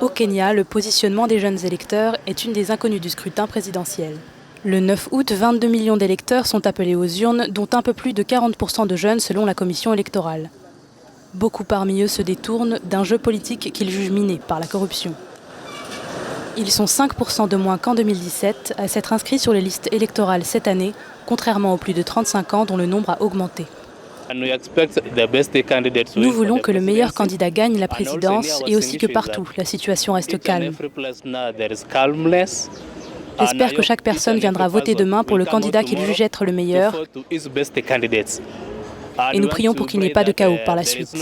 Au Kenya, le positionnement des jeunes électeurs est une des inconnues du scrutin présidentiel. Le 9 août, 22 millions d'électeurs sont appelés aux urnes, dont un peu plus de 40% de jeunes selon la commission électorale. Beaucoup parmi eux se détournent d'un jeu politique qu'ils jugent miné par la corruption. Ils sont 5% de moins qu'en 2017 à s'être inscrits sur les listes électorales cette année, contrairement aux plus de 35 ans dont le nombre a augmenté. Nous voulons que le meilleur candidat gagne la présidence et aussi que partout, la situation reste calme. J'espère que chaque personne viendra voter demain pour le candidat qu'il juge être le meilleur. Et nous prions pour qu'il n'y ait pas de chaos par la suite.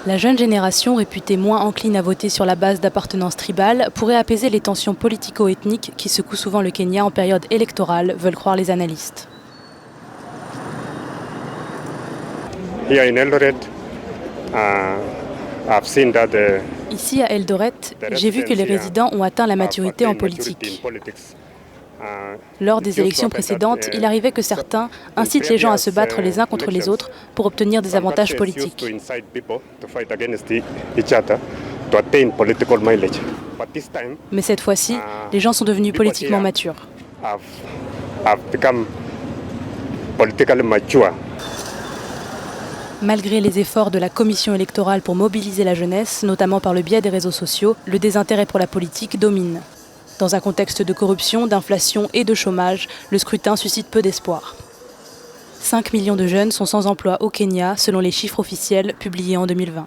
La jeune génération, réputée moins encline à voter sur la base d'appartenance tribale, pourrait apaiser les tensions politico-ethniques qui secouent souvent le Kenya en période électorale, veulent croire les analystes. Ici, à Eldoret, j'ai vu que les résidents ont atteint la maturité en politique. Lors des élections précédentes, il arrivait que certains incitent les gens à se battre les uns contre les autres pour obtenir des avantages politiques. Mais cette fois-ci, les gens sont devenus politiquement matures. Malgré les efforts de la commission électorale pour mobiliser la jeunesse, notamment par le biais des réseaux sociaux, le désintérêt pour la politique domine. Dans un contexte de corruption, d'inflation et de chômage, le scrutin suscite peu d'espoir. 5 millions de jeunes sont sans emploi au Kenya, selon les chiffres officiels publiés en 2020.